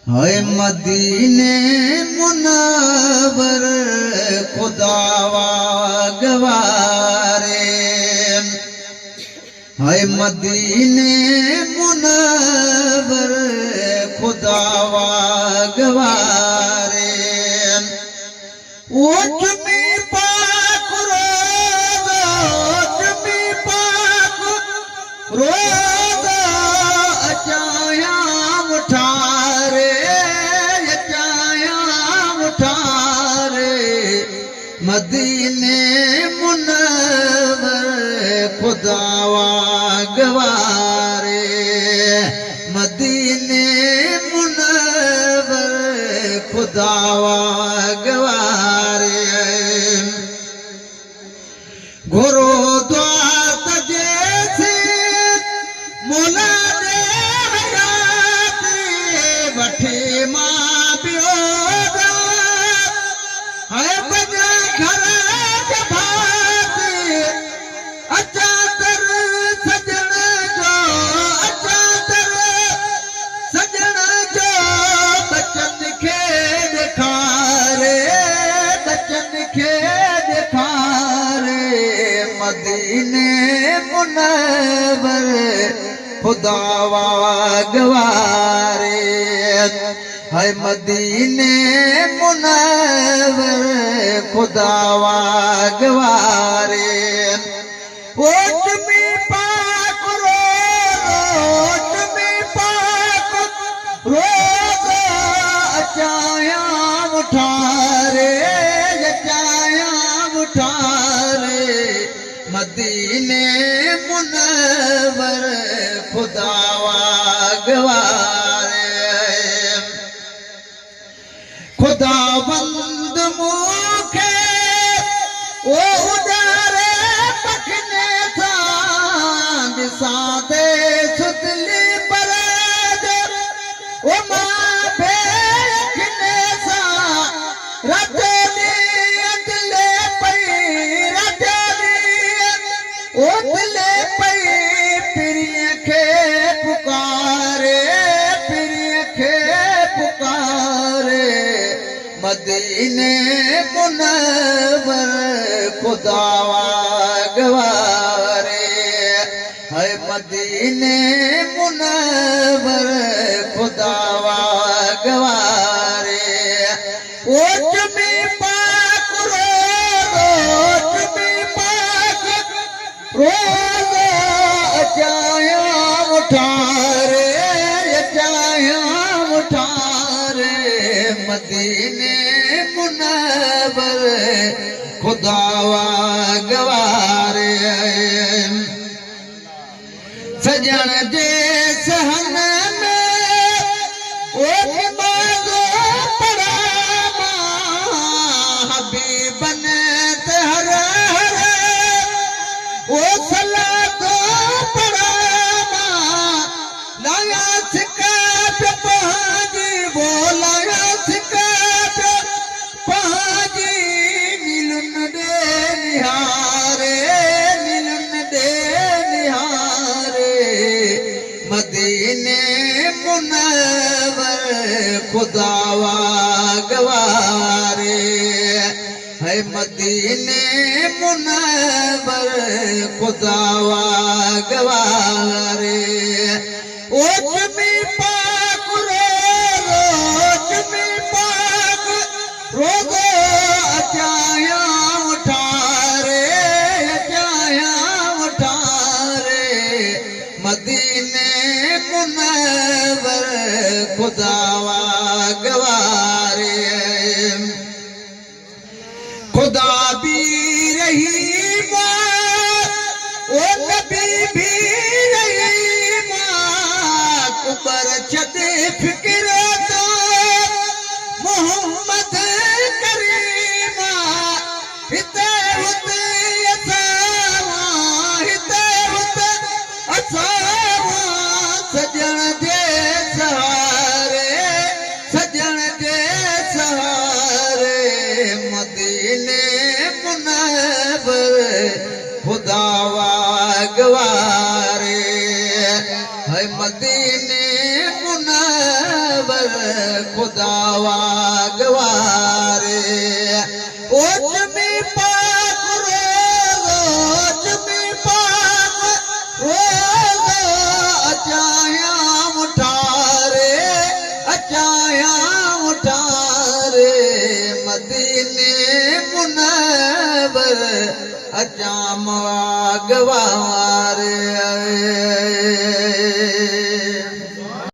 है मदीने मुनव्वर खुदावा गवारे है मदीने मुनव्वर खुदावा गवारे ओठ में पाक रोज़ अचाया उठारे मदीने मुनव्वर खुदावा गवारे मदीने मुनव्वर खुदावा गवारे घोरो द्वार तजेसे मोला दे हयाते वठे मां पियो है बजा घर जभाते अचा तर सजण जो अचा तर सजण जो बचन खे ॾेखारे बचन खे ॾेखारे मदीने मुनव्वर खुदावा गवारे है मदीने मुनव्वर खुदावा गवारे ओठ में पाक रोज़ में पाक रोज़ अचाया उठारे मदीने मुनव्वर खुदावा गवारे खुदावंद मूंखे ओ उजारे पखने सां ॾिसां ते सुतली परद ओ मां भेखने सां रतली अतले पई ओतले पई पिरीअ खे पुकारे मदीने मुनव्वर खुदावा गवारे है मदीने मुनव्वर खुदावा गवारे ओठ में पाक रोज़ में पाक रोज़ अचाया उठारे मदीने मुनव्वर खुदावा गवारे सजण जे सहन में ओ नमाज़ो पढ़ा हबीबन ते हर ओ सलातो पढ़ा लाया सिका पे पहाजी बोलाया सिका पे पहाजी मिलन दे निहारे मदीने मुनव्वर खुदावा गवारे है मदीने मुनव्वर खुदावा गवारे ओठ में पाक रोज़ में पाक रोज़ अचाया उठारे मदीने मुनव्वर खुदावा गवारे खुदा भी रही ओ नबी भी रही मदीने मुनव्वर खुदा वागवारे ओचमी पाक ओचमी पाक रोज़ अचाया मुठारे मदीने मुनव्वर अचाम वागवारे